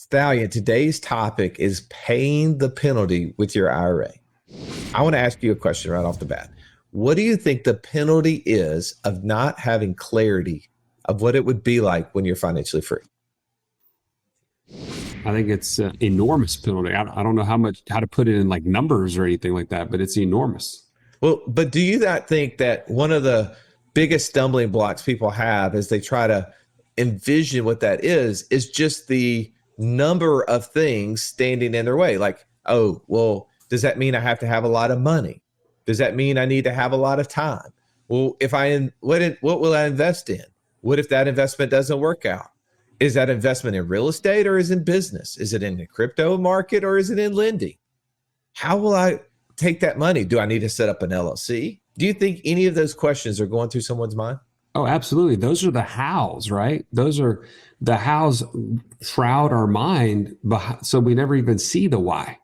Stallion, today's topic is paying the penalty with your IRA. I want to ask you a question right off the bat. What do you think the penalty is of not having clarity of what it would be like when you're financially free? I think it's an enormous penalty. I don't know how to put it in like numbers or anything like that, but it's enormous. Well, but do you not think that one of the biggest stumbling blocks people have as they try to envision what that is just the number of things standing in their way? Like, oh, well, does that mean I have to have a lot of money? Does that mean I need to have a lot of time? Well, what will I invest in? What if that investment doesn't work out? Is that investment in real estate or is it in business? Is it in the crypto market or is it in lending? How will I take that money? Do I need to set up an LLC? Do you think any of those questions are going through someone's mind? Oh, absolutely. Those are the hows, right? Those are the hows shroud our mind, so we never even see the why.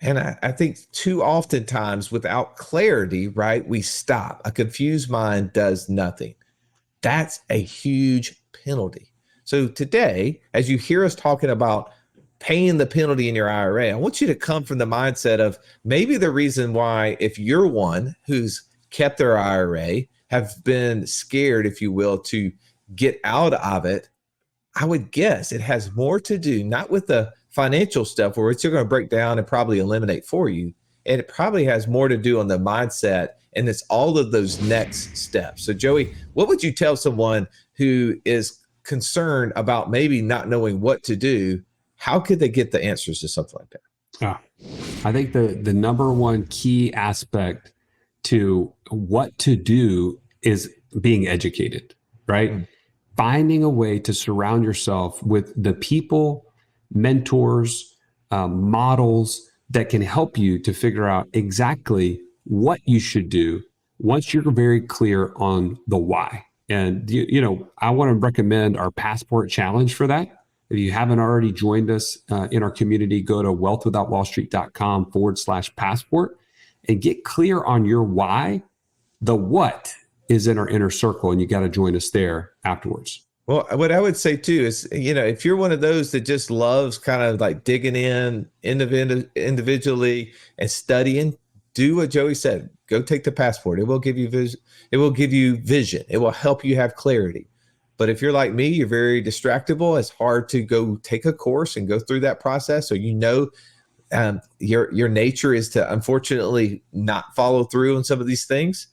And I think too often times without clarity, right, we stop. A confused mind does nothing. That's a huge penalty. So today, as you hear us talking about paying the penalty in your IRA, I want you to come from the mindset of maybe the reason why, if you're one who's kept their IRA, have been scared, if you will, to get out of it, I would guess it has more to do, not with the financial stuff where it's going to break down and probably eliminate for you. And it probably has more to do on the mindset, and it's all of those next steps. So Joey, what would you tell someone who is concerned about maybe not knowing what to do? How could they get the answers to something like that? I think the number one key aspect to what to do is being educated, right? Finding a way to surround yourself with the people, mentors, models that can help you to figure out exactly what you should do once you're very clear on the why. And, I want to recommend our Passport Challenge for that. If you haven't already joined us in our community, go to wealthwithoutwallstreet.com/passport and get clear on your why. The what is in our inner circle, and you got to join us there afterwards. Well, what I would say too is, if you're one of those that just loves kind of like digging in individually and studying, do what Joey said. Go take the passport. It will give you vision. It will give you vision. It will help you have clarity. But if you're like me, you're very distractible. It's hard to go take a course and go through that process. So your nature is to unfortunately not follow through on some of these things.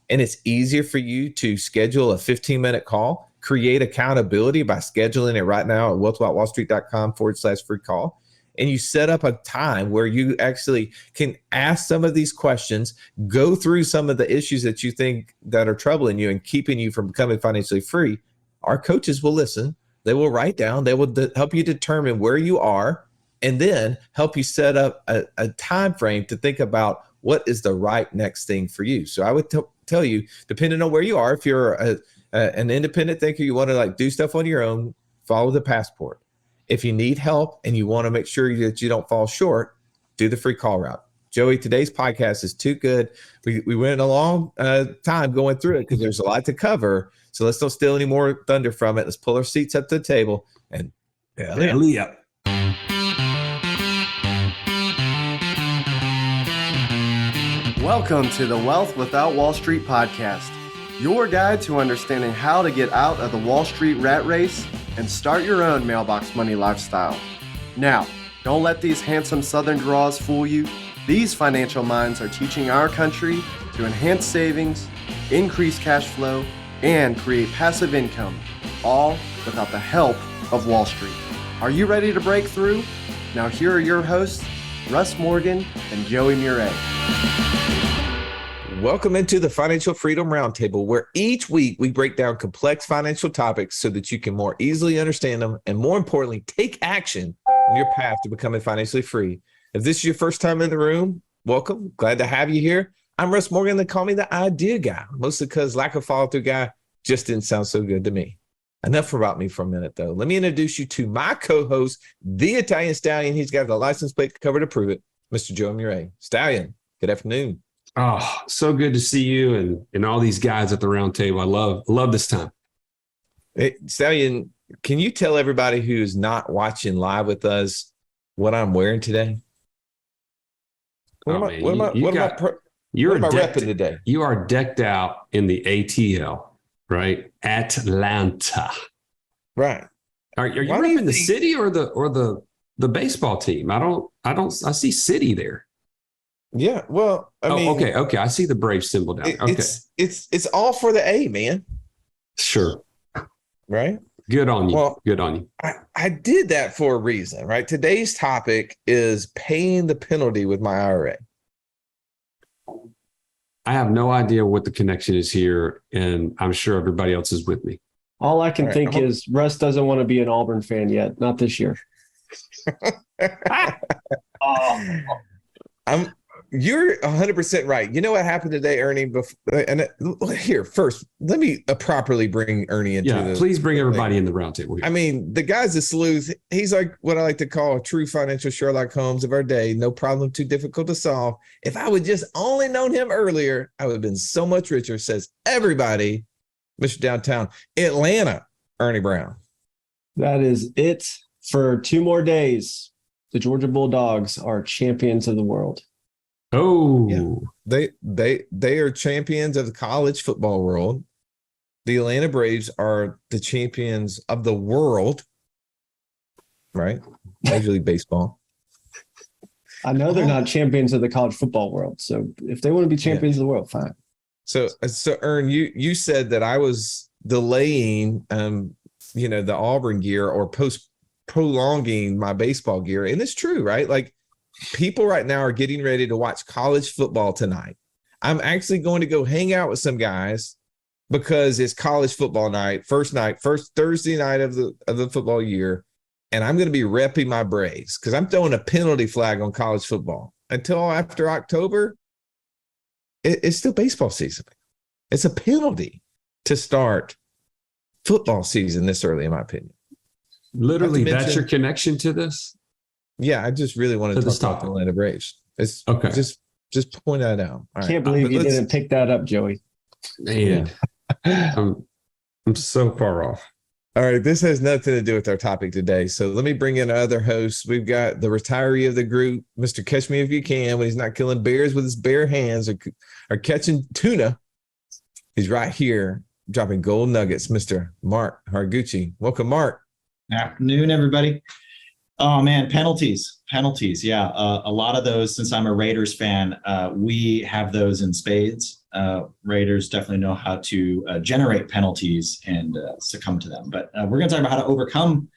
And it's easier for you to schedule a 15-minute call, create accountability by scheduling it right now at wealthwithoutwallstreet.com/free call. And you set up a time where you actually can ask some of these questions, go through some of the issues that you think that are troubling you and keeping you from becoming financially free. Our coaches will listen. They will write down. They will help you determine where you are and then help you set up a time frame to think about what is the right next thing for you. So I would tell you, depending on where you are, if you're an independent thinker, you want to do stuff on your own, follow the passport. If you need help and you want to make sure that you don't fall short, do the free call route. Joey, today's podcast is too good. We went a long time going through it because there's a lot to cover. So let's don't steal any more thunder from it. Let's pull our seats up to the table and belly up. Welcome to the Wealth Without Wall Street podcast, your guide to understanding how to get out of the Wall Street rat race and start your own mailbox money lifestyle. Now, don't let these handsome Southern draws fool you. These financial minds are teaching our country to enhance savings, increase cash flow, and create passive income, all without the help of Wall Street. Are you ready to break through? Now here are your hosts, Russ Morgan and Joey Murray. Welcome into the Financial Freedom Roundtable, where each week we break down complex financial topics so that you can more easily understand them and, more importantly, take action on your path to becoming financially free. If this is your first time in the room, welcome. Glad to have you here. I'm Russ Morgan. They call me the idea guy, mostly because lack of follow-through guy just didn't sound so good to me. Enough about me for a minute, though. Let me introduce you to my co-host, the Italian Stallion. He's got the license plate cover to prove it, Mr. Joe Murray. Stallion, good afternoon. Oh, so good to see you and all these guys at the round table. I love this time. Hey, Stallion, can you tell everybody who's not watching live with us what I'm wearing today? What am I repping today? You are decked out in the ATL, right? Atlanta. Right. Are you repping the city or the baseball team? I see city there. Yeah. Well, I mean, okay. I see the Brave symbol down there. Okay. It's all for the A, man. Sure. Right. Good on you. Well, good on you. I did that for a reason, right? Today's topic is paying the penalty with my IRA. I have no idea what the connection is here, and I'm sure everybody else is with me. All I can think is Russ doesn't want to be an Auburn fan yet, not this year. You're 100% right. You know what happened today, Ernie? And here, first, let me properly bring Ernie into this. Please bring everybody in the roundtable here. I mean, the guy's a sleuth. He's like what I like to call a true financial Sherlock Holmes of our day. No problem too difficult to solve. If I would just only known him earlier, I would have been so much richer, says everybody. Mr. Downtown Atlanta, Ernie Brown. That is it for 2 more days. The Georgia Bulldogs are champions of the world. Oh, yeah. They are champions of the college football world. The Atlanta Braves are the champions of the world, right? Major League Baseball. I know they're not champions of the college football world. So if they want to be champions of the world, fine. So Ern, you said that I was delaying, the Auburn gear or prolonging my baseball gear, and it's true, right? Like, people right now are getting ready to watch college football tonight. I'm actually going to go hang out with some guys because it's college football night, first Thursday night of the football year, and I'm going to be repping my Braves because I'm throwing a penalty flag on college football until after October. It's still baseball season. It's a penalty to start football season this early, in my opinion. Literally, that's your connection to this? Yeah, I just really wanted to talk about the Atlanta Braves. It's okay. Just point that out. All Can't believe you didn't pick that up, Joey. Man, I'm so far off. All right, this has nothing to do with our topic today. So let me bring in other hosts. We've got the retiree of the group, Mr. Catch Me If You Can, when he's not killing bears with his bare hands or catching tuna. He's right here dropping gold nuggets, Mr. Mark Hargucci. Welcome, Mark. Afternoon, everybody. Oh, man, penalties. Yeah, a lot of those, since I'm a Raiders fan, we have those in spades. Raiders definitely know how to generate penalties and succumb to them. But we're going to talk about how to overcome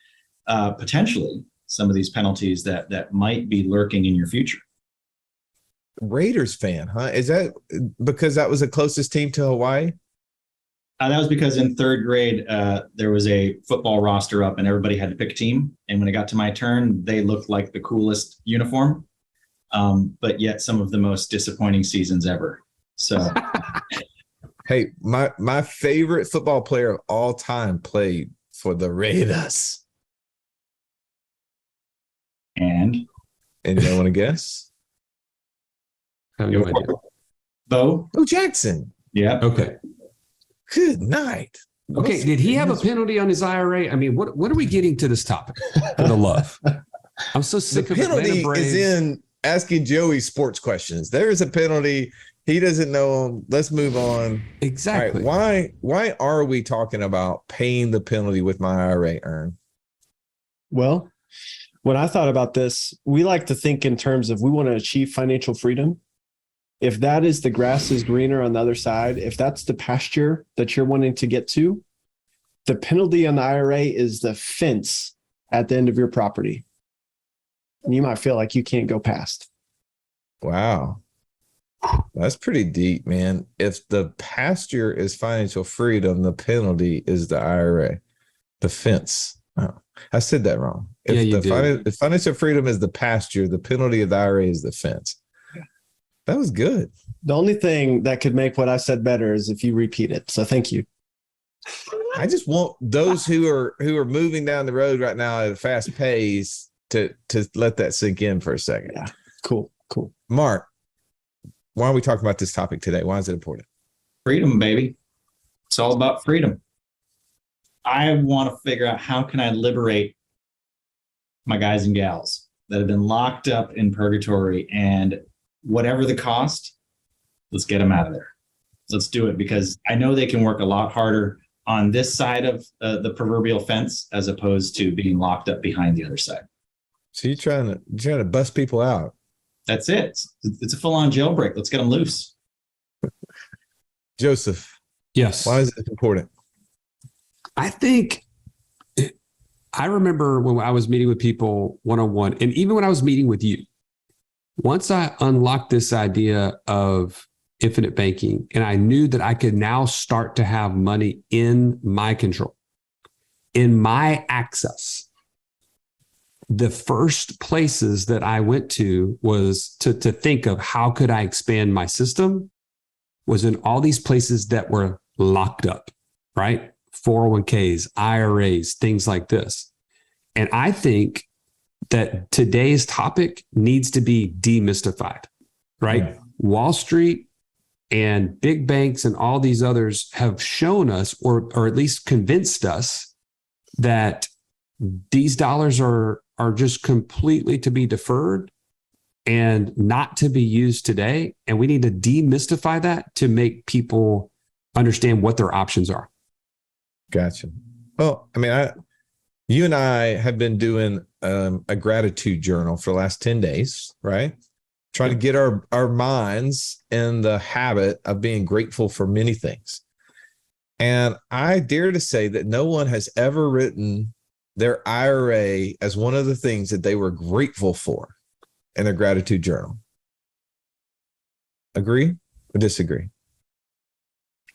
potentially some of these penalties that might be lurking in your future. Raiders fan, huh? Is that because that was the closest team to Hawaii? That was because in 3rd grade, there was a football roster up and everybody had to pick a team. And when it got to my turn, they looked like the coolest uniform, but yet some of the most disappointing seasons ever. So, hey, my favorite football player of all time played for the Raiders. And you don't want to guess? I have no idea. Bo Jackson. Yeah. Okay. Good night. Okay, did he have a penalty on his IRA? I mean, what are we getting to this topic? For the love. I'm so sick of Atlanta Braves. The penalty is in asking Joey sports questions. There is a penalty. He doesn't know them. Let's move on. Exactly. All right, why are we talking about paying the penalty with my IRA, Ern? Well, when I thought about this, we like to think in terms of we want to achieve financial freedom. If that is the grass is greener on the other side, if that's the pasture that you're wanting to get to, the penalty on the IRA is the fence at the end of your property. And you might feel like you can't go past. Wow. That's pretty deep, man. If the pasture is financial freedom, the penalty is the IRA, the fence. Oh, I said that wrong. If financial freedom is the pasture, the penalty of the IRA is the fence. That was good. The only thing that could make what I said better is if you repeat it. So thank you. I just want those who are moving down the road right now at a fast pace to let that sink in for a second. Yeah. Cool. Mark, why are we talking about this topic today? Why is it important? Freedom, baby. It's all about freedom. I want to figure out how can I liberate my guys and gals that have been locked up in purgatory, and whatever the cost, let's get them out of there. Let's do it, because I know they can work a lot harder on this side of the proverbial fence as opposed to being locked up behind the other side. So you're trying to bust people out. That's it. It's a full-on jailbreak. Let's get them loose. Joseph, Yes. why is it important? I think I remember when I was meeting with people one-on-one, and even when I was meeting with you, once I unlocked this idea of infinite banking, and I knew that I could now start to have money in my control, in my access, the first places that I went to was to think of how could I expand my system, was in all these places that were locked up, right? 401ks, IRAs, things like this. And I think that today's topic needs to be demystified, right? Yeah. Wall Street and big banks and all these others have shown us, or at least convinced us, that these dollars are just completely to be deferred and not to be used today. And we need to demystify that to make people understand what their options are. Gotcha. Well, I mean, you and I have been doing a gratitude journal for the last 10 days, right? Trying to get our minds in the habit of being grateful for many things. And I dare to say that no one has ever written their IRA as one of the things that they were grateful for in their gratitude journal. Agree or disagree?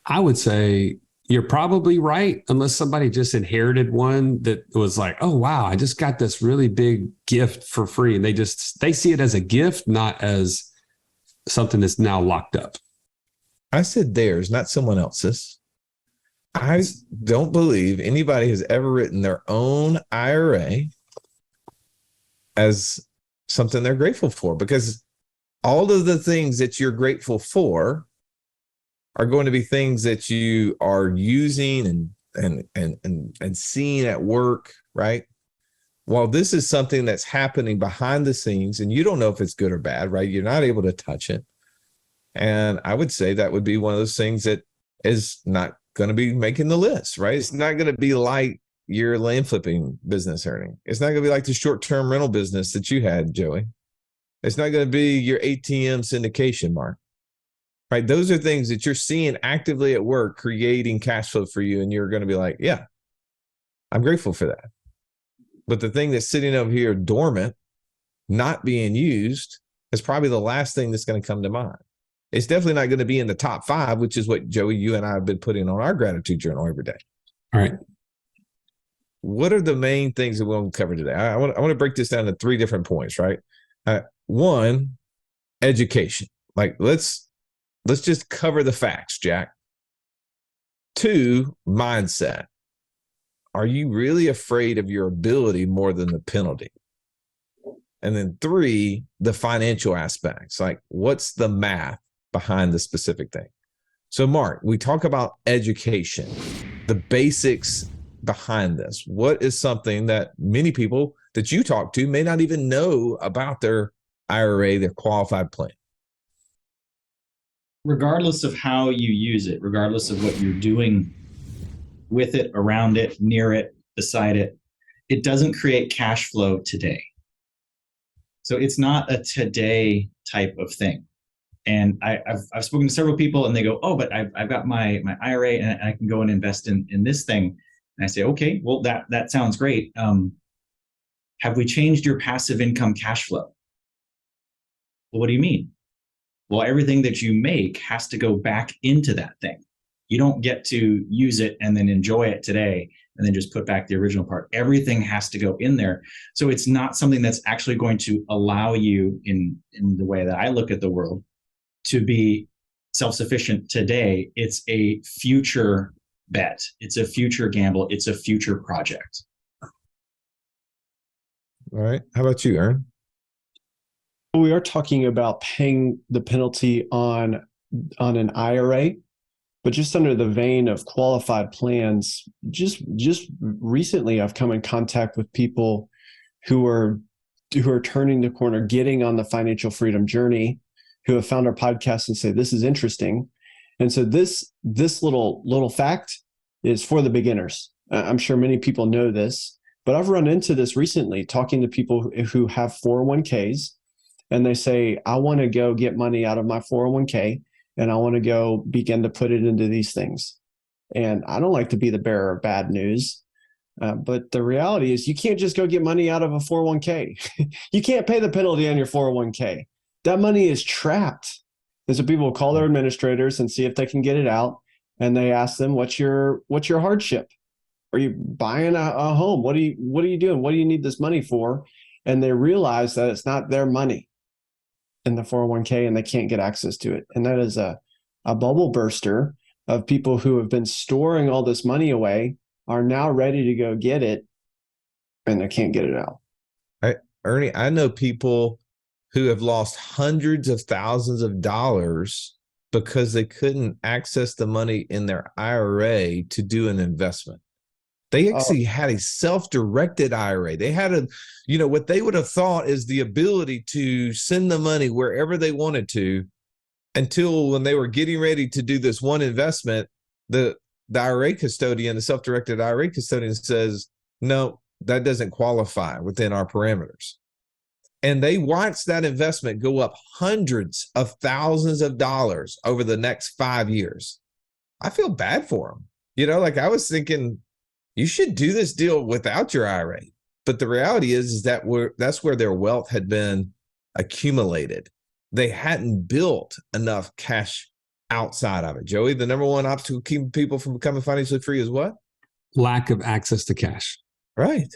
I would say you're probably right, unless somebody just inherited one that was like, oh, wow, I just got this really big gift for free. And they see it as a gift, not as something that's now locked up. I said theirs, not someone else's. I don't believe anybody has ever written their own IRA as something they're grateful for, because all of the things that you're grateful for are going to be things that you are using and seeing at work, right? While this is something that's happening behind the scenes and you don't know if it's good or bad, right? You're not able to touch it. And I would say that would be one of those things that is not going to be making the list, right? It's not going to be like your land flipping business earning. It's not going to be like the short-term rental business that you had, Joey. It's not going to be your ATM syndication, Mark. Right? Those are things that you're seeing actively at work, creating cash flow for you. And you're going to be like, yeah, I'm grateful for that. But the thing that's sitting over here dormant, not being used, is probably the last thing that's going to come to mind. It's definitely not going to be in the top 5, which is what Joey, you and I have been putting on our gratitude journal every day. All right. What are the main things that we'll cover today? I want to break this down to 3 different points, right? One, education. Like, let's just cover the facts, Jack. 2, mindset. Are you really afraid of your ability more than the penalty? And then 3, the financial aspects. Like, what's the math behind the specific thing? So, Mark, we talk about education, the basics behind this. What is something that many people that you talk to may not even know about their IRA, their qualified plan? Regardless of how you use it, regardless of what you're doing with it, around it, near it, beside it, it doesn't create cash flow today. So it's not a today type of thing. And I've spoken to several people and they go, oh, but I've got my IRA and I can go and invest in this thing. And I say, okay, well, that sounds great. Have we changed your passive income cash flow? Well, what do you mean? Well, everything that you make has to go back into that thing. You don't get to use it and then enjoy it today and then just put back the original part. Everything has to go in there. So it's not something that's actually going to allow you, in the way that I look at the world, to be self-sufficient today. It's a future bet. It's a future gamble. It's a future project. All right. How about you, Aaron? We are talking about paying the penalty on an IRA. But just under the vein of qualified plans, just recently I've come in contact with people who are turning the corner, getting on the financial freedom journey, who have found our podcast and say, this is interesting. And so this little fact is for the beginners. I'm sure many people know this, but I've run into this recently talking to people who have 401ks, and they say, I want to go get money out of my 401k and I want to go begin to put it into these things. And I don't like to be the bearer of bad news. But the reality is you can't just go get money out of a 401k. You can't pay the penalty on your 401k. That money is trapped. And so people will call their administrators and see if they can get it out. And they ask them, what's your hardship? Are you buying a home? What are you doing? What do you need this money for? And they realize that it's not their money in the 401k and they can't get access to it. And that is a bubble burster of people who have been storing all this money away, are now ready to go get it, and they can't get it out. Ernie, I know people who have lost hundreds of thousands of dollars because they couldn't access the money in their IRA to do an investment. They actually had a self-directed IRA. They had what they would have thought is the ability to send the money wherever they wanted to, until when they were getting ready to do this one investment, the IRA custodian, the self-directed IRA custodian says, no, that doesn't qualify within our parameters. And they watched that investment go up hundreds of thousands of dollars over the next 5 years. I feel bad for them. I was thinking, you should do this deal without your IRA. But the reality is that that's where their wealth had been accumulated. They hadn't built enough cash outside of it. Joey, the number one obstacle keeping people from becoming financially free is what? Lack of access to cash. Right.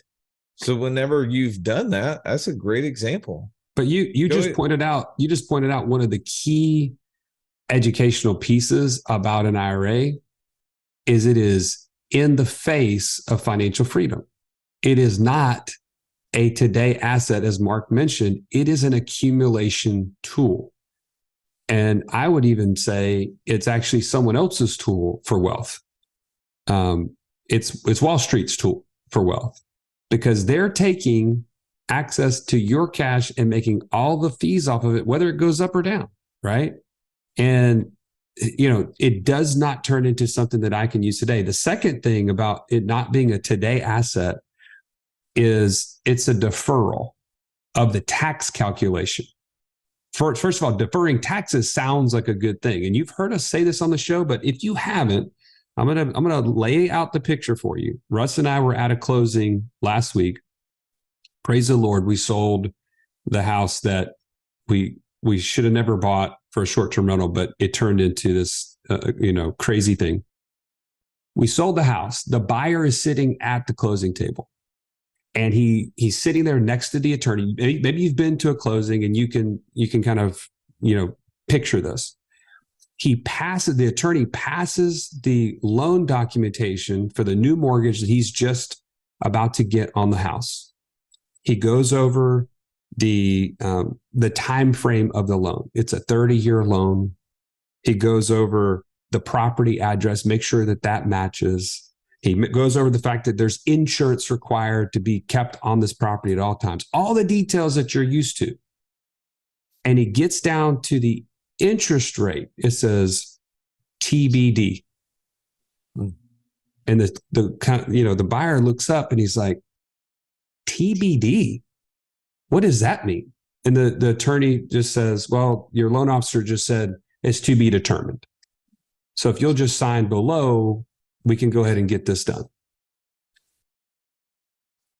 So whenever you've done that, that's a great example. But you just pointed out one of the key educational pieces about an IRA is it is in the face of financial freedom. It is not a today asset, as Mark mentioned. It is an accumulation tool. And I would even say it's actually someone else's tool for wealth. It's Wall Street's tool for wealth, because they're taking access to your cash and making all the fees off of it, whether it goes up or down, right? And it does not turn into something that I can use today. The second thing about it not being a today asset is it's a deferral of the tax calculation. First of all, deferring taxes sounds like a good thing. And you've heard us say this on the show, but if you haven't, I'm gonna lay out the picture for you. Russ and I were at a closing last week. Praise the Lord, we sold the house that we should have never bought for a short-term rental, but it turned into this crazy thing. We sold the house. The buyer is sitting at the closing table, and he's sitting there next to the attorney. Maybe you've been to a closing and you can kind of picture this. The attorney passes the loan documentation for the new mortgage that he's just about to get on the house. He goes over the time frame of the loan. It's a 30-year loan. He goes over the property address, make sure that matches. He goes over the fact that there's insurance required to be kept on this property at all times. All the details that you're used to. And he gets down to the interest rate. It says TBD. And the buyer looks up and he's like, TBD? What does that mean? And the attorney just says, well, your loan officer just said it's to be determined. So if you'll just sign below, we can go ahead and get this done.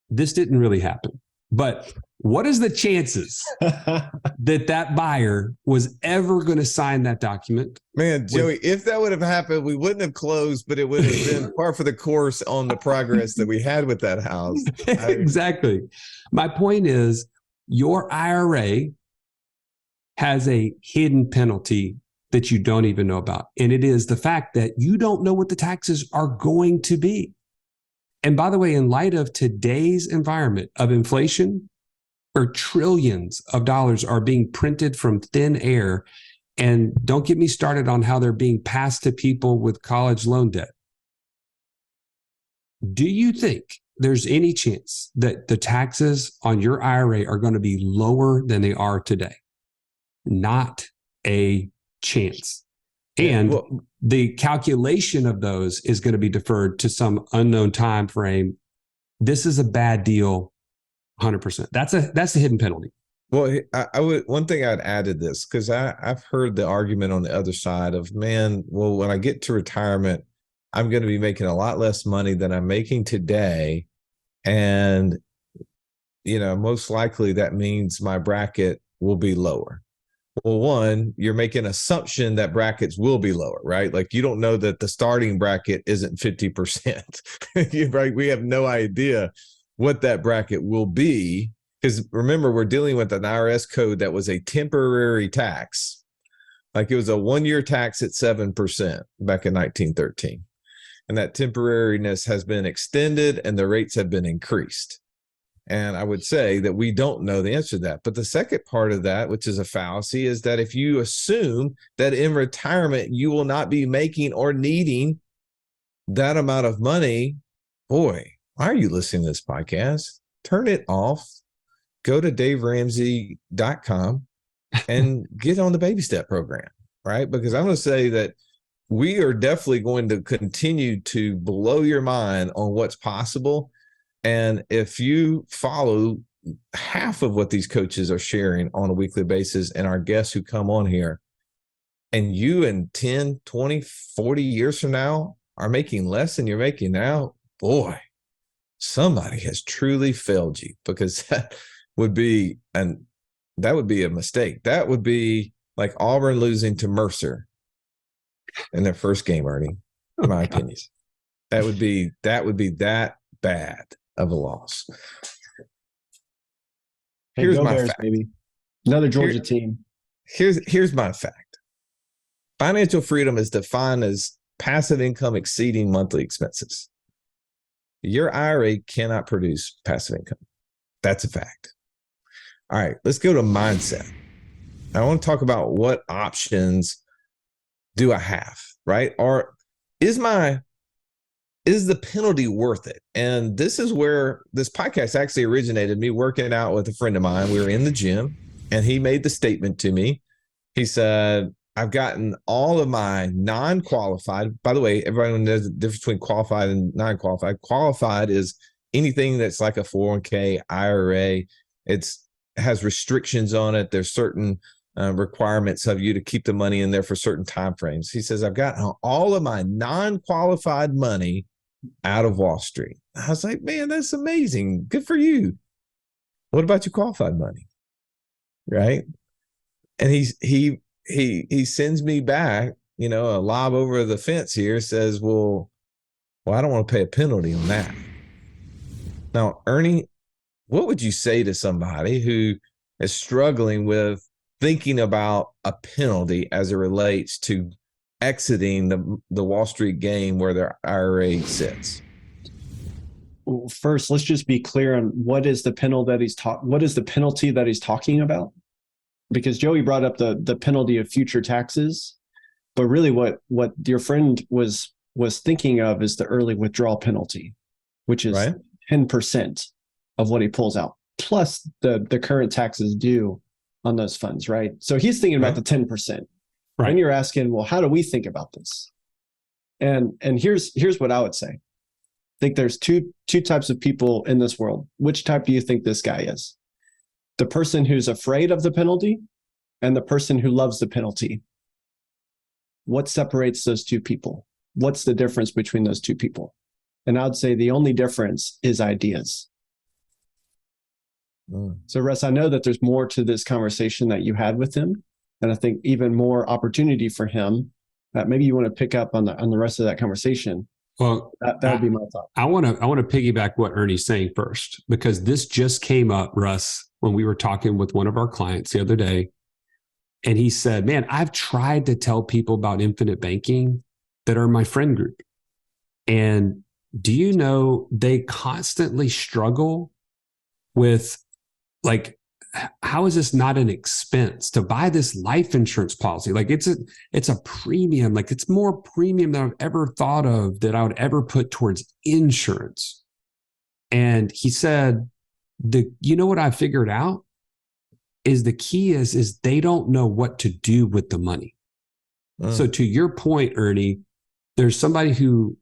This didn't really happen. But what is the chances that buyer was ever going to sign that document? Man, Joey, if that would have happened, we wouldn't have closed, but it would have been par for the course on the progress that we had with that house. Exactly. My point is, your IRA has a hidden penalty that you don't even know about. And it is the fact that you don't know what the taxes are going to be. And by the way, in light of today's environment of inflation, where trillions of dollars are being printed from thin air, And don't get me started on how they're being passed to people with college loan debt. Do you think there's any chance that the taxes on your IRA are going to be lower than they are today? Not a chance. And the calculation of those is going to be deferred to some unknown time frame. This is a bad deal, 100%. That's the hidden penalty. Well, I would, one thing I'd add to this, because I've heard the argument on the other side of, man, well, when I get to retirement, I'm going to be making a lot less money than I'm making today. And, most likely that means my bracket will be lower. Well, one, you're making an assumption that brackets will be lower, right? Like, you don't know that the starting bracket isn't 50%. Right? We have no idea what that bracket will be, because remember, we're dealing with an IRS code that was a temporary tax. Like, it was a 1-year tax at 7% back in 1913. And that temporariness has been extended and the rates have been increased. And I would say that we don't know the answer to that. But the second part of that, which is a fallacy, is that if you assume that in retirement you will not be making or needing that amount of money, boy, why are you listening to this podcast? Turn it off. Go to daveramsey.com and get on the baby step program, right? Because I'm going to say that we are definitely going to continue to blow your mind on what's possible. And if you follow half of what these coaches are sharing on a weekly basis and our guests who come on here, and you in 10, 20, 40 years from now are making less than you're making now, boy, somebody has truly failed you, because that would be a mistake. That would be like Auburn losing to Mercer in their first game, Ernie, in my opinion. That would be that bad of a loss. Here's my Bears, fact. Baby. Another Georgia team. Here's my fact. Financial freedom is defined as passive income exceeding monthly expenses. Your IRA cannot produce passive income. That's a fact. All right, let's go to mindset. I want to talk about what options do I have, right? Or is the penalty worth it? And this is where this podcast actually originated. Me working out with a friend of mine. We were in the gym and he made the statement to me. He said, I've gotten all of my non-qualified, by the way, everybody knows the difference between qualified and non-qualified. Qualified is anything that's like a 401k, IRA. It has restrictions on it. There's certain requirements of you to keep the money in there for certain time frames. He says, I've got all of my non-qualified money out of Wall Street. I was like, man, that's amazing. Good for you. What about your qualified money? Right. And he sends me back, a lob over the fence here, says, well, I don't want to pay a penalty on that. Now, Ernie, what would you say to somebody who is struggling with thinking about a penalty as it relates to exiting the Wall Street game where their IRA sits? Well, first, let's just be clear on what is the penalty that he's talking about? Because Joey brought up the penalty of future taxes, but really what your friend was thinking of is the early withdrawal penalty, which is 10% of what he pulls out, plus the current taxes due on those funds, right? So he's thinking about the 10%. Right. And you're asking, well, how do we think about this? And here's what I would say. I think there's two types of people in this world. Which type do you think this guy is? The person who's afraid of the penalty and the person who loves the penalty. What separates those two people? What's the difference between those two people? And I would say the only difference is ideas. So Russ, I know that there's more to this conversation that you had with him, and I think even more opportunity for him. Maybe you want to pick up on the rest of that conversation. Well, that would be my thought. I want to piggyback what Ernie's saying first, because this just came up, Russ, when we were talking with one of our clients the other day, and he said, "Man, I've tried to tell people about infinite banking that are in my friend group, and do you know they constantly struggle with like how is this not an expense to buy this life insurance policy? Like it's a premium, like it's more premium than I've ever thought of that I would ever put towards insurance. And he said, you know what I figured out is the key is they don't know what to do with the money. So to your point, Ernie, there's somebody who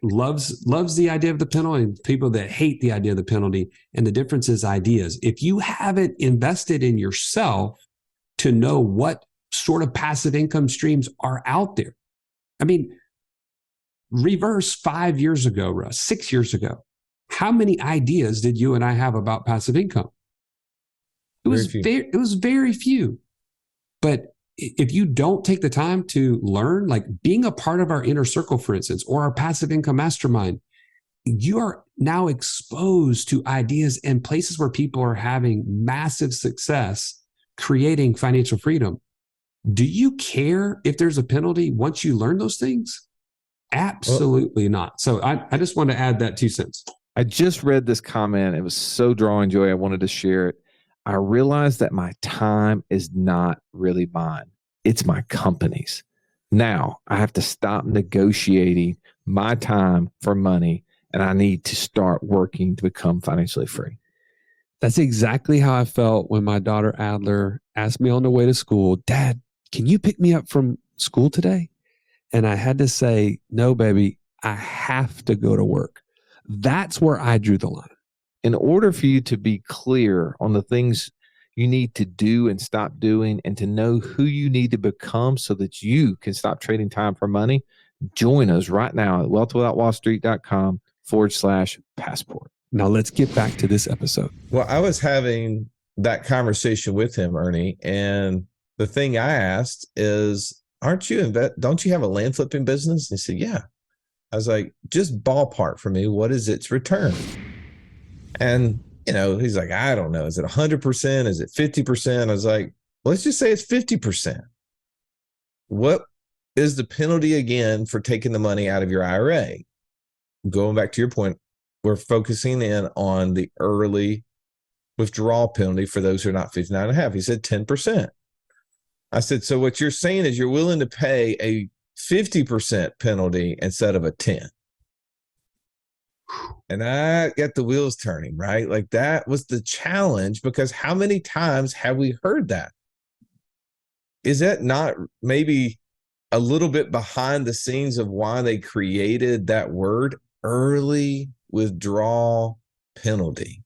loves the idea of the penalty and people that hate the idea of the penalty. And the difference is ideas. If you haven't invested in yourself to know what sort of passive income streams are out there. I mean, reverse 5 years ago, Russ, 6 years ago. How many ideas did you and I have about passive income? It was very few. But if you don't take the time to learn, like being a part of our inner circle, for instance, or our passive income mastermind, you are now exposed to ideas and places where people are having massive success creating financial freedom. Do you care if there's a penalty once you learn those things? Absolutely not. So I just want to add that 2 cents. I just read this comment. It was so drawing, Joey. I wanted to share it. I realized that my time is not really mine. It's my company's. Now I have to stop negotiating my time for money, and I need to start working to become financially free. That's exactly how I felt when my daughter Adler asked me on the way to school, Dad, can you pick me up from school today? And I had to say, no, baby, I have to go to work. That's where I drew the line. In order for you to be clear on the things you need to do and stop doing, and to know who you need to become so that you can stop trading time for money, join us right now at wealthwithoutwallstreet.com/passport. Now let's get back to this episode. Well, I was having that conversation with him, Ernie, and the thing I asked is, don't you have a land flipping business? He said, yeah. I was like, just ballpark for me, what is its return? And, he's like, I don't know. Is it 100%? Is it 50%? I was like, let's just say it's 50%. What is the penalty again for taking the money out of your IRA? Going back to your point, we're focusing in on the early withdrawal penalty for those who are not 59 and a half. He said 10%. I said, so what you're saying is you're willing to pay a 50% penalty instead of a 10. And I got the wheels turning, right? Like that was the challenge, because how many times have we heard that? Is that not maybe a little bit behind the scenes of why they created that word, early withdrawal penalty?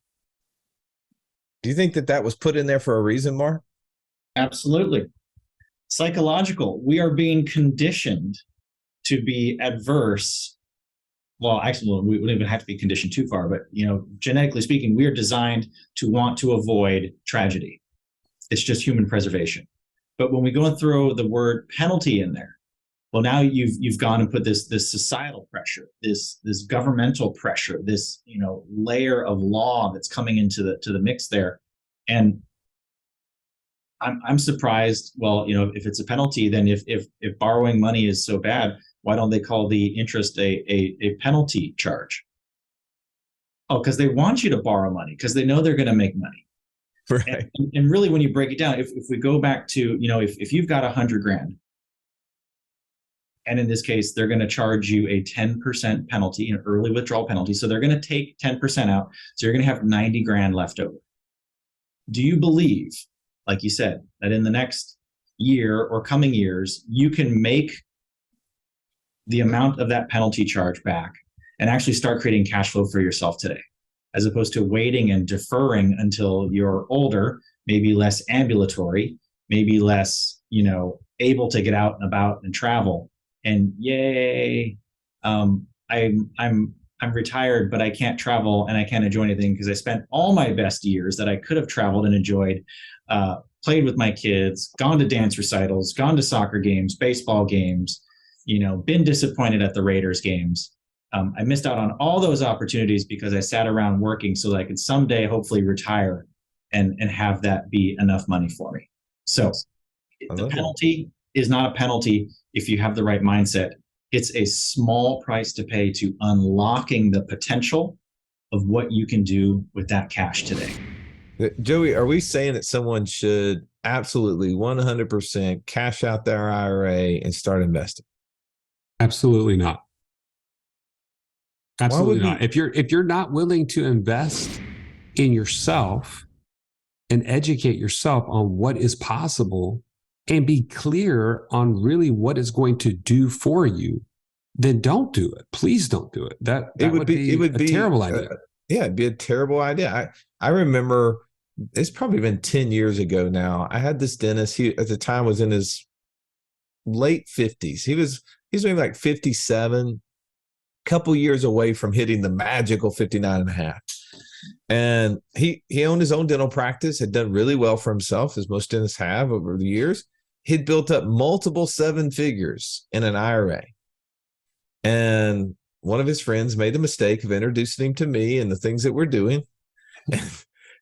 Do you think that was put in there for a reason, Mark? Absolutely. Psychological. We are being conditioned to be adverse. Well, actually, we wouldn't even have to be conditioned too far, but genetically speaking, we are designed to want to avoid tragedy. It's just human preservation. But when we go and throw the word penalty in there, well, now you've gone and put this societal pressure, this governmental pressure, this layer of law that's coming into the mix there, and I'm surprised. Well, if it's a penalty, then if borrowing money is so bad, why don't they call the interest a penalty charge? Oh, because they want you to borrow money because they know they're going to make money. Right. And really, when you break it down, if we go back to, if you've got $100,000, and in this case, they're going to charge you a 10% penalty, an early withdrawal penalty. So they're going to take 10% out. So you're going to have $90,000 left over. Do you believe, like you said, that in the next year or coming years, you can make the amount of that penalty charge back and actually start creating cash flow for yourself today, as opposed to waiting and deferring until you're older, maybe less ambulatory, maybe less, able to get out and about and travel. And yay, I'm retired, but I can't travel and I can't enjoy anything because I spent all my best years that I could have traveled and enjoyed, played with my kids, gone to dance recitals, gone to soccer games, baseball games, been disappointed at the Raiders games. I missed out on all those opportunities because I sat around working so that I could someday hopefully retire and have that be enough money for me. So the penalty is not a penalty if you have the right mindset. It's a small price to pay to unlocking the potential of what you can do with that cash today. Joey, are we saying that someone should absolutely 100% cash out their IRA and start investing? Absolutely not. Why would Absolutely not. If you're not willing to invest in yourself and educate yourself on what is possible and be clear on really what it's going to do for you, then don't do it. Please don't do it. That would be a terrible idea. Yeah, it'd be a terrible idea. I remember it's probably been 10 years ago now. I had this dentist. He at the time was in his late 50s. He's maybe like 57, couple years away from hitting the magical 59 and a half. And he owned his own dental practice, had done really well for himself, as most dentists have over the years. He'd built up multiple seven figures in an IRA. And one of his friends made the mistake of introducing him to me and the things that we're doing.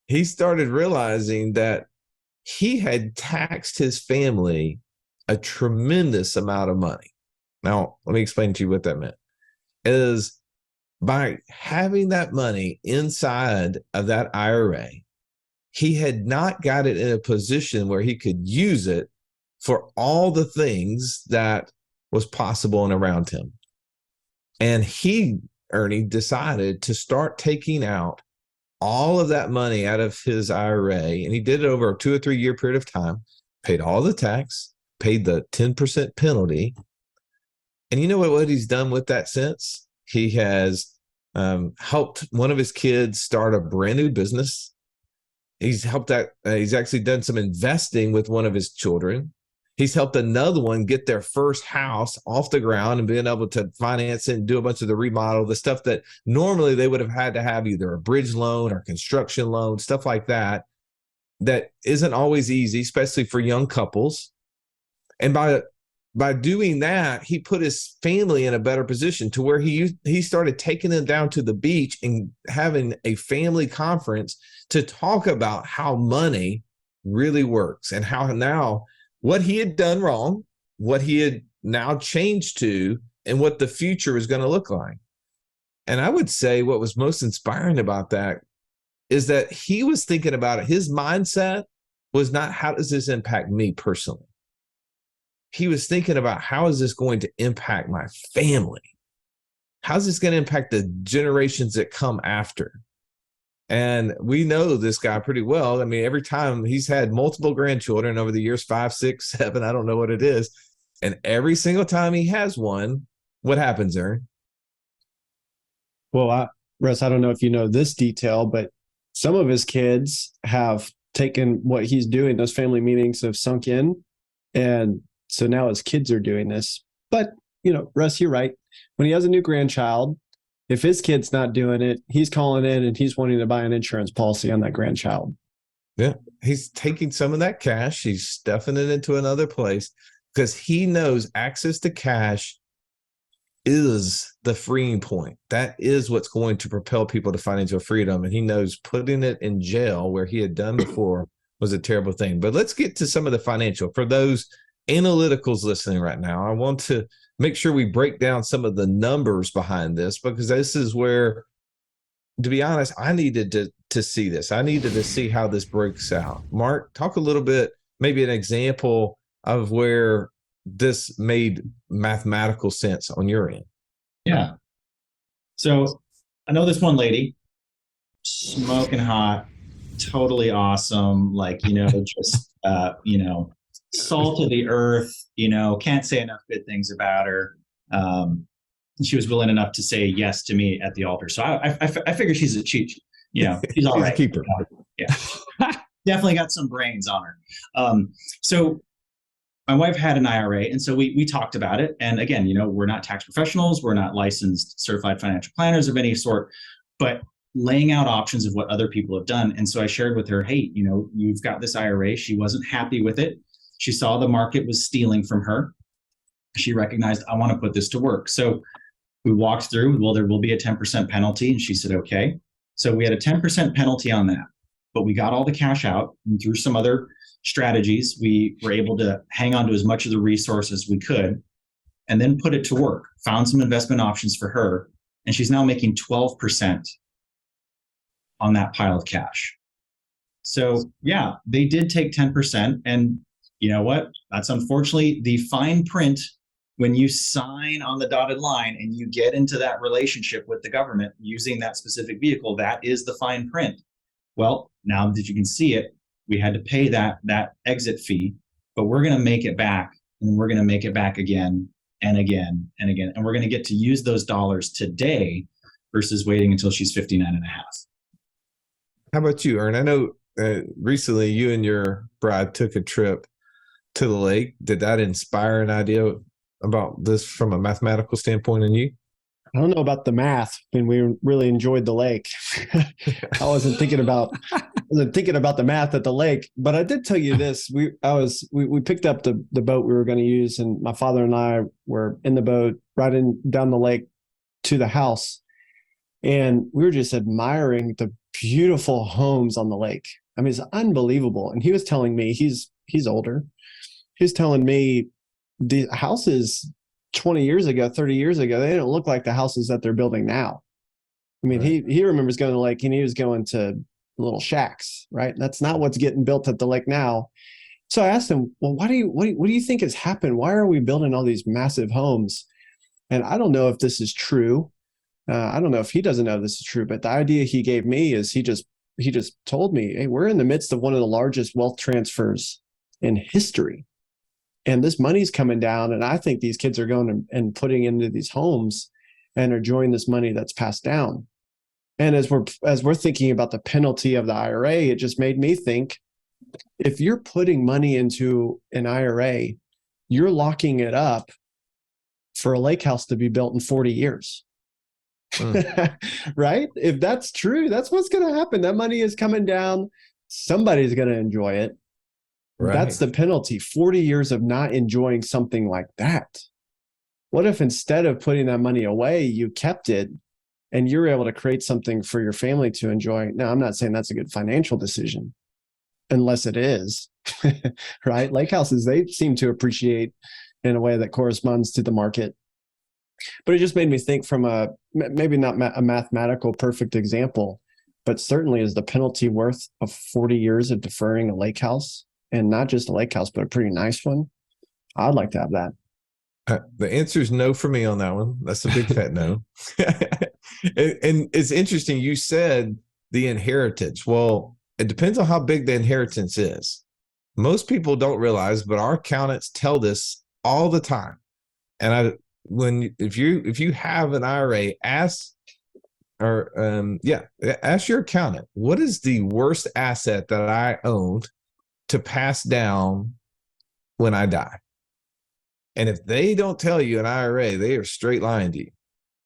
He started realizing that he had taxed his family a tremendous amount of money. Now, let me explain to you what that meant. Is by having that money inside of that IRA, he had not got it in a position where he could use it for all the things that was possible and around him. And Ernie, decided to start taking out all of that money out of his IRA. And he did it over a 2 or 3 year period of time, paid all the tax, paid the 10% penalty. And you know what he's done with that since? He has helped one of his kids start a brand new business. He's actually done some investing with one of his children. He's helped another one get their first house off the ground and being able to finance it and do a bunch of the remodel, the stuff that normally they would have had to have either a bridge loan or construction loan, stuff like that, that isn't always easy, especially for young couples. And by doing that, he put his family in a better position to where he started taking them down to the beach and having a family conference to talk about how money really works and how now what he had done wrong, what he had now changed to, and what the future is going to look like. And I would say what was most inspiring about that is that he was thinking about it. His mindset was not, how does this impact me personally? He was thinking about, how is this going to impact my family? How's this going to impact the generations that come after? And we know this guy pretty well. I mean, every time he's had multiple grandchildren over the years, 5, 6, 7, I don't know what it is. And every single time he has one, what happens, Aaron? Well, Russ, I don't know if you know this detail, but some of his kids have taken what he's doing. Those family meetings have sunk in. And so now his kids are doing this. But, Russ, you're right. When he has a new grandchild, if his kid's not doing it, he's calling in and he's wanting to buy an insurance policy on that grandchild. Yeah. He's taking some of that cash. He's stuffing it into another place because he knows access to cash is the freeing point. That is what's going to propel people to financial freedom. And he knows putting it in jail where he had done before was a terrible thing. But let's get to some of the financial. For those analyticals listening right now, I want to make sure we break down some of the numbers behind this, because this is where, to be honest, I needed to see this. I needed to see how this breaks out. Mark, talk a little bit, maybe an example of where this made mathematical sense on your end. Yeah. So I know this one lady, smoking hot, totally awesome. Just, salt of the earth, can't say enough good things about her. She was willing enough to say yes to me at the altar. So I figure she's a cheat. She's all right. Keep her. Yeah. Definitely got some brains on her. So my wife had an IRA, and so we talked about it. And again, we're not tax professionals. We're not licensed certified financial planners of any sort, but laying out options of what other people have done. And so I shared with her, hey, you've got this IRA. She wasn't happy with it. She saw the market was stealing from her. She recognized, I want to put this to work. So we walked through, well, there will be a 10% penalty. And she said, okay. So we had a 10% penalty on that, but we got all the cash out, and through some other strategies, we were able to hang on to as much of the resources we could and then put it to work, found some investment options for her. And she's now making 12% on that pile of cash. So yeah, they did take 10%. And you know what? That's unfortunately the fine print when you sign on the dotted line and you get into that relationship with the government using that specific vehicle. That is the fine print. Well, now that you can see it, we had to pay that exit fee, but we're going to make it back, and we're going to make it back again and again and again. And we're going to get to use those dollars today versus waiting until she's 59 and a half. How about you, Ern? I know recently you and your bride took a trip to the lake. Did that inspire an idea about this from a mathematical standpoint in you? I don't know about the math, and we really enjoyed the lake. I wasn't thinking about the math at the lake, but I did tell you this. We picked up the boat we were going to use, and my father and I were in the boat riding down the lake to the house, and we were just admiring the beautiful homes on the lake. I mean, it's unbelievable. And he was telling me, he's older. He was telling me the houses 20 years ago, 30 years ago, they don't look like the houses that they're building now. I mean, right. He remembers going to the lake, and he was going to little shacks, right? That's not what's getting built at the lake now. So I asked him, well, what do you think has happened? Why are we building all these massive homes? And I don't know if this is true. I don't know if he doesn't know this is true, but the idea he gave me is he just told me, hey, we're in the midst of one of the largest wealth transfers in history. And this money's coming down, and I think these kids are going and putting into these homes and are enjoying this money that's passed down. And as we're thinking about the penalty of the IRA, it just made me think, if you're putting money into an IRA, you're locking it up for a lake house to be built in 40 years. Right? If that's true, that's what's going to happen. That money is coming down. Somebody's going to enjoy it. Right. That's the penalty. 40 years of not enjoying something like that. What if instead of putting that money away, you kept it and you're able to create something for your family to enjoy? Now, I'm not saying that's a good financial decision, unless it is, right? Lake houses, they seem to appreciate in a way that corresponds to the market. But it just made me think from maybe not a mathematical perfect example, but certainly is the penalty worth of 40 years of deferring a lake house? And not just a lake house, but a pretty nice one. I'd like to have that. The answer is no for me on that one. That's a big fat no. And it's interesting. You said the inheritance. Well, it depends on how big the inheritance is. Most people don't realize, but our accountants tell this all the time. And if you have an IRA, ask your accountant, what is the worst asset that I owned to pass down when I die? And if they don't tell you an IRA, they are straight lying to you,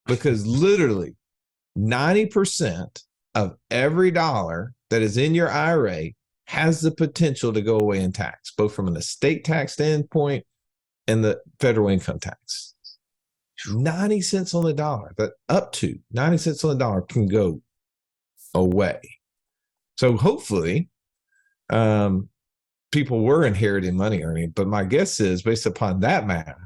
because literally 90% of every dollar that is in your IRA has the potential to go away in tax, both from an estate tax standpoint and the federal income tax. 90 cents on the dollar, but up to 90 cents on the dollar can go away. So hopefully, people were inheriting money, Ernie, but my guess is, based upon that math,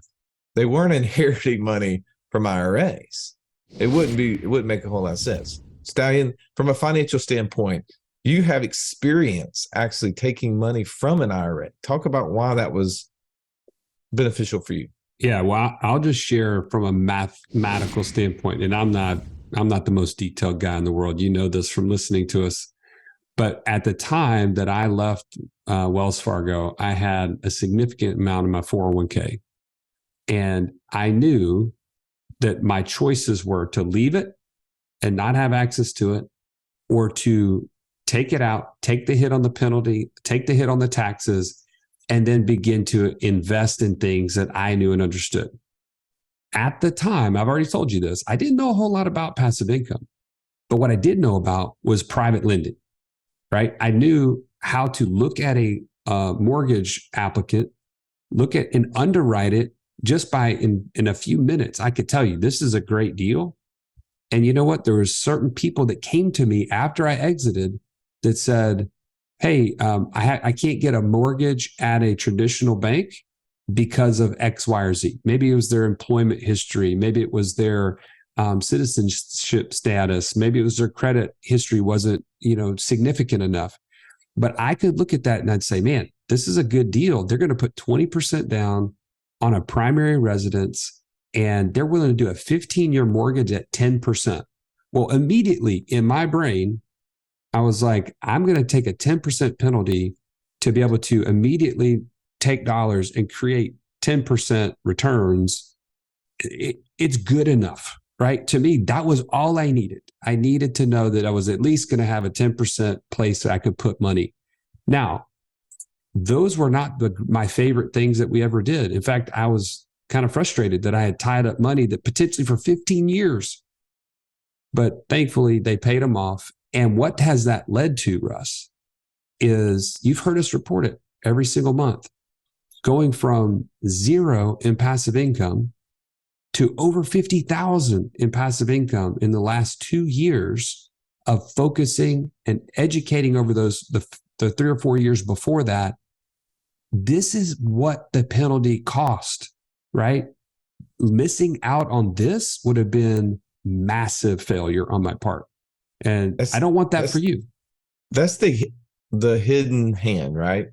they weren't inheriting money from IRAs. It wouldn't make a whole lot of sense. Stallion, from a financial standpoint, you have experience actually taking money from an IRA. Talk about why that was beneficial for you. Yeah, well, I'll just share from a mathematical standpoint, and I'm not the most detailed guy in the world. You know this from listening to us. But at the time that I left Wells Fargo, I had a significant amount in my 401k. And I knew that my choices were to leave it and not have access to it, or to take it out, take the hit on the penalty, take the hit on the taxes, and then begin to invest in things that I knew and understood. At the time, I've already told you this, I didn't know a whole lot about passive income. But what I did know about was private lending. Right? I knew how to look at a mortgage applicant, look at and underwrite it just by in a few minutes. I could tell you, this is a great deal. And you know what? There were certain people that came to me after I exited that said, hey, I can't get a mortgage at a traditional bank because of X, Y, or Z. Maybe it was their employment history. Maybe it was their citizenship status. Maybe it was their credit history wasn't, significant enough. But I could look at that and I'd say, man, this is a good deal. They're going to put 20% down on a primary residence and they're willing to do a 15-year mortgage at 10%. Well, immediately in my brain, I was like, I'm going to take a 10% penalty to be able to immediately take dollars and create 10% returns. It's good enough, right? To me, that was all I needed. I needed to know that I was at least going to have a 10% place that I could put money. Now, those were not my favorite things that we ever did. In fact, I was kind of frustrated that I had tied up money that potentially for 15 years, but thankfully they paid them off. And what has that led to, Russ, is you've heard us report it every single month, going from 0 in passive income to over 50,000 in passive income in the last 2 years of focusing and educating over the 3 or 4 years before that. This is what the penalty cost, right? Missing out on this would have been massive failure on my part. And I don't want that for you. That's the hidden hand, right?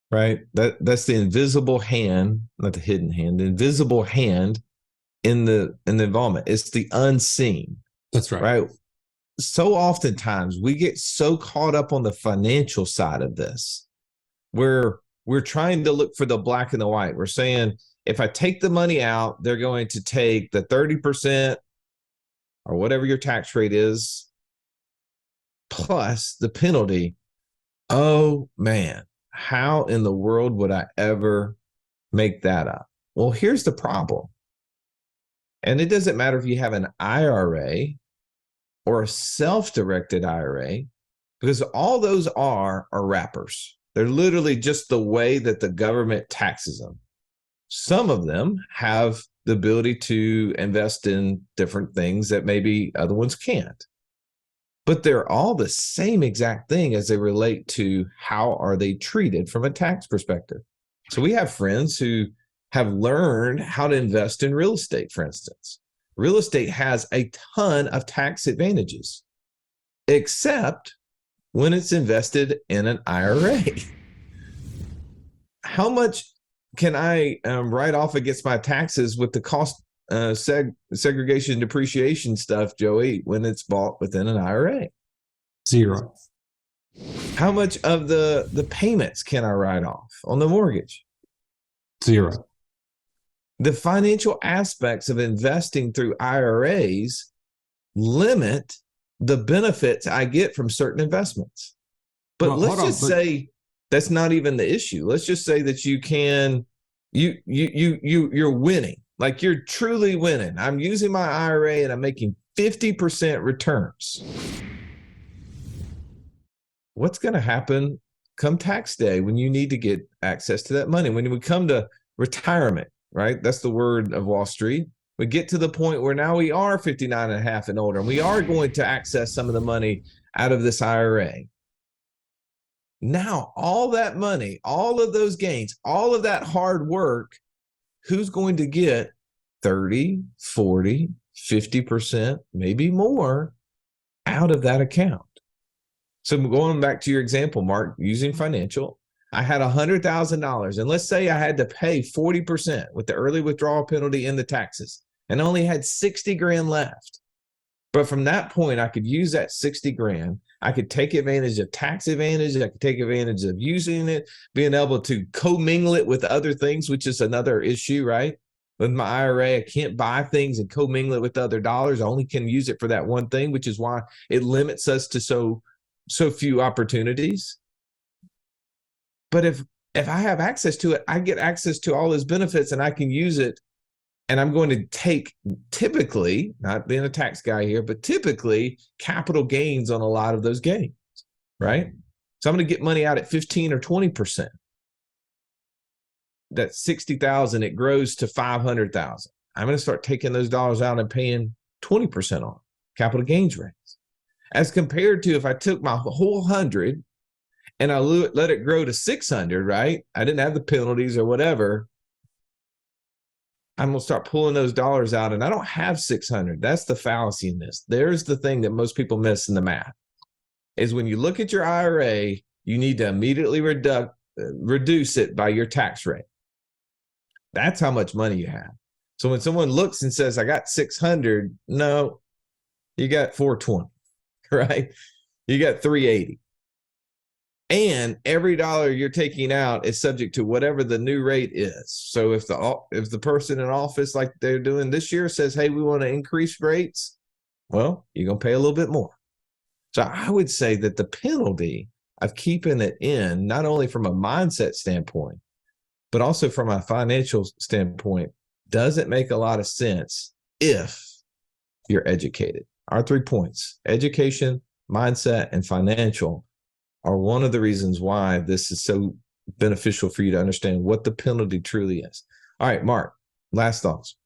Right. That's the invisible hand, not the hidden hand, the invisible hand in the involvement. It's the unseen. That's right. Right. So oftentimes we get so caught up on the financial side of this, where we're trying to look for the black and the white. We're saying, if I take the money out, they're going to take the 30% or whatever your tax rate is, plus the penalty. Oh man, how in the world would I ever make that up? Well, here's the problem. And it doesn't matter if you have an IRA or a self-directed IRA, because all those are wrappers. They're literally just the way that the government taxes them. Some of them have the ability to invest in different things that maybe other ones can't. But they're all the same exact thing as they relate to how are they treated from a tax perspective. So we have friends who have learned how to invest in real estate, for instance. Real estate has a ton of tax advantages, except when it's invested in an IRA. How much can I write off against my taxes with the cost segregation depreciation stuff, Joey, when it's bought within an IRA? 0. How much of the payments can I write off on the mortgage? 0. The financial aspects of investing through IRAs limit the benefits I get from certain investments. But let's just say that's not even the issue. Let's just say that you're winning. Like you're truly winning. I'm using my IRA and I'm making 50% returns. What's going to happen come tax day when you need to get access to that money? When we come to retirement, right? That's the word of Wall Street. We get to the point where now we are 59 and a half and older, and we are going to access some of the money out of this IRA. Now, all that money, all of those gains, all of that hard work, who's going to get 30, 40, 50%, maybe more out of that account? So going back to your example, Mark, using financial, I had $100,000, and let's say I had to pay 40% with the early withdrawal penalty and the taxes, and only had 60 grand left. But from that point, I could use that 60 grand. I could take advantage of tax advantage. I could take advantage of using it, being able to commingle it with other things, which is another issue, right? With my IRA, I can't buy things and commingle it with other dollars. I only can use it for that one thing, which is why it limits us to so few opportunities. But if I have access to it, I get access to all those benefits and I can use it. And I'm going to take, typically, not being a tax guy here, but typically capital gains on a lot of those gains, right? So I'm going to get money out at 15 or 20%. That's 60,000. It grows to 500,000. I'm going to start taking those dollars out and paying 20% on capital gains rates. As compared to if I took my whole 100 and I let it grow to 600, right? I didn't have the penalties or whatever. I'm going to start pulling those dollars out, and I don't have 600. That's the fallacy in this. There's the thing that most people miss in the math, is when you look at your IRA, you need to immediately reduce it by your tax rate. That's how much money you have. So when someone looks and says, I got 600, no, you got 420, right? You got 380. And every dollar you're taking out is subject to whatever the new rate is. So if the person in office, like they're doing this year, says, hey, we want to increase rates, well, you're going to pay a little bit more. So I would say that the penalty of keeping it in, not only from a mindset standpoint, but also from a financial standpoint, doesn't make a lot of sense if you're educated. Our 3 points, education, mindset, and financial, are one of the reasons why this is so beneficial for you to understand what the penalty truly is. All right, Mark, last thoughts.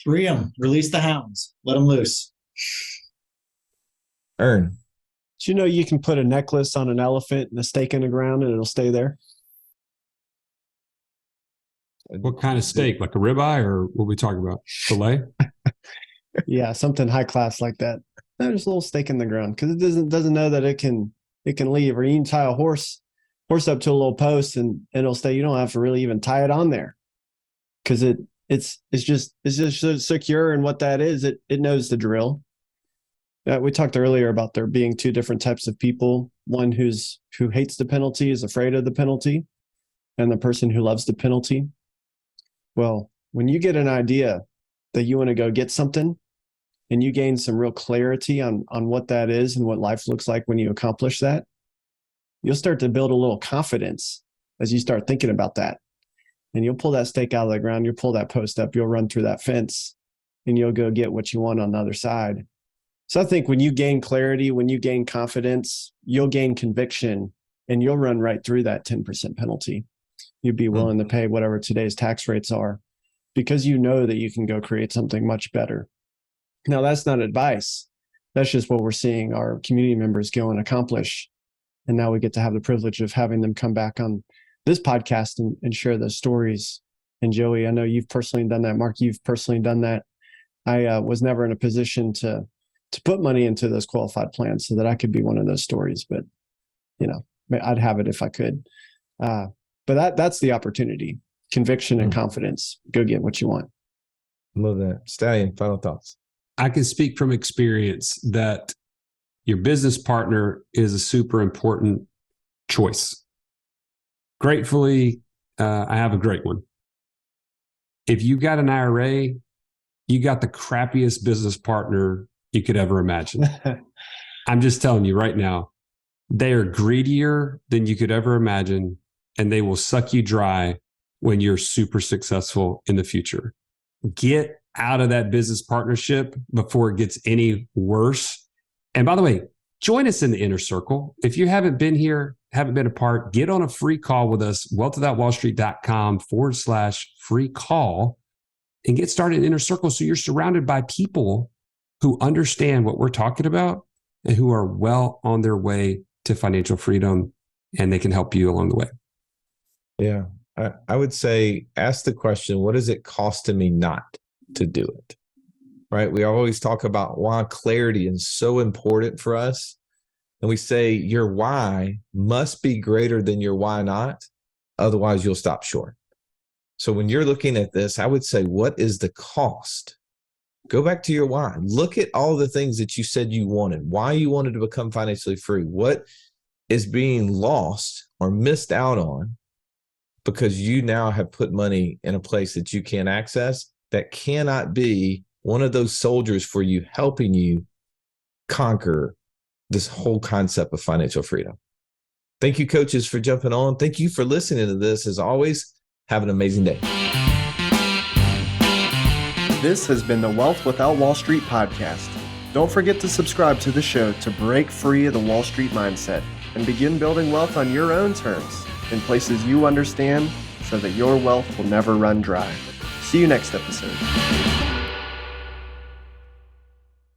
Free them. Release the hounds. Let them loose. Earn. Do you know you can put a necklace on an elephant and a stake in the ground and it'll stay there? What kind of steak? Like a ribeye, or what are we talking about? Filet? Yeah, something high class like that. No, just a little stake in the ground because it doesn't know that it can leave. Or you can tie a horse up to a little post and it'll stay. You don't have to really even tie it on there because it's just so secure. And what that is, it knows the drill. We talked earlier about there being 2 different types of people. One who hates the penalty, is afraid of the penalty, and the person who loves the penalty. Well, when you get an idea that you want to go get something and you gain some real clarity on what that is and what life looks like when you accomplish that, you'll start to build a little confidence as you start thinking about that. And you'll pull that stake out of the ground, you'll pull that post up, you'll run through that fence, and you'll go get what you want on the other side. So I think when you gain clarity, when you gain confidence, you'll gain conviction and you'll run right through that 10% penalty. You'd be willing to pay whatever today's tax rates are because you know that you can go create something much better. Now, that's not advice. That's just what we're seeing our community members go and accomplish. And now we get to have the privilege of having them come back on this podcast and share those stories. And Joey, I know you've personally done that. Mark, you've personally done that. I was never in a position to put money into those qualified plans so that I could be one of those stories, but I'd have it if I could. But that's the opportunity, conviction and confidence. Go get what you want. Love that. Stallion, final thoughts. I can speak from experience that your business partner is a super important choice. Gratefully, I have a great one. If you got an IRA, you got the crappiest business partner you could ever imagine. I'm just telling you right now, they are greedier than you could ever imagine, and they will suck you dry when you're super successful in the future. Get out of that business partnership before it gets any worse. And by the way, join us in the inner circle. If you haven't been here, haven't been a part, get on a free call with us, wealthwithoutwallstreet.com/free call, and get started in inner circle so you're surrounded by people who understand what we're talking about and who are well on their way to financial freedom, and they can help you along the way. Yeah. I would say, ask the question, what is it costing me not to do it? Right? We always talk about why clarity is so important for us. And we say your why must be greater than your why not. Otherwise, you'll stop short. So when you're looking at this, I would say, what is the cost? Go back to your why. Look at all the things that you said you wanted, why you wanted to become financially free. What is being lost or missed out on because you now have put money in a place that you can't access, that cannot be one of those soldiers for you, helping you conquer this whole concept of financial freedom. Thank you, coaches, for jumping on. Thank you for listening to this. As always, have an amazing day. This has been the Wealth Without Wall Street podcast. Don't forget to subscribe to the show to break free of the Wall Street mindset and begin building wealth on your own terms in places you understand so that your wealth will never run dry. See you next episode.